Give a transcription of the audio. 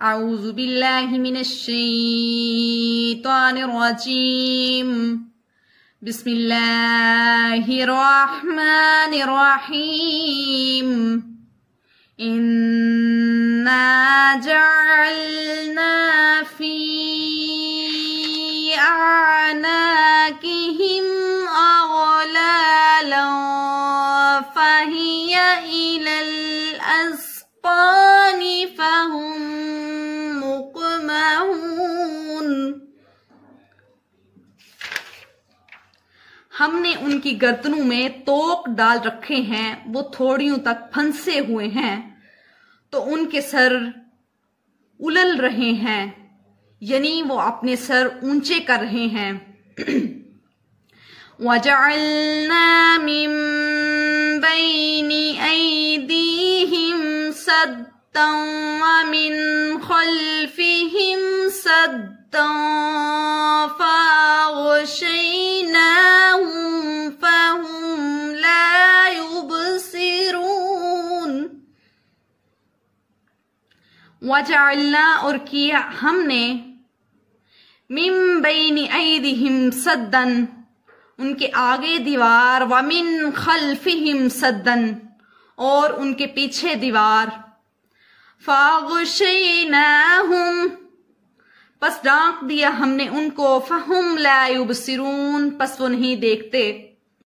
اعوذ باللہ من الشیطان الرجیم بسم اللہ الرحمن الرحیم انا جعلنا فی اعناقہم اغلالا فہی الی الاذقان فہم مقمحون۔ ہم نے ان کی گردنوں میں توق ڈال رکھے ہیں، وہ تھوڑیوں تک پھنسے ہوئے ہیں، تو ان کے سر اولل رہے ہیں، یعنی وہ اپنے سر اونچے کر رہے ہیں۔ وَجَعَلْنَا مِن بَيْنِ أَيْدِيهِمْ سَدًّا وَمِنْ خَلْفِهِمْ سَدًّا فَأَغْشَيْنَاهُمْ فَهُمْ لَا يُبْصِرُونَ۔ وَجَعَلْنَا اور کیا ہم نے مِن بَيْنِ أَيْدِهِمْ سَدًّا ان کے آگے دیوار، وَمِن خَلْفِهِمْ سَدًّا اور ان کے پیچھے دیوار، فَأَغْشَيْنَاهُمْ پس ڈھانپ دیا ہم نے ان کو، فَهُمْ لَا يُبْصِرُونَ پس وہ نہیں دیکھتے۔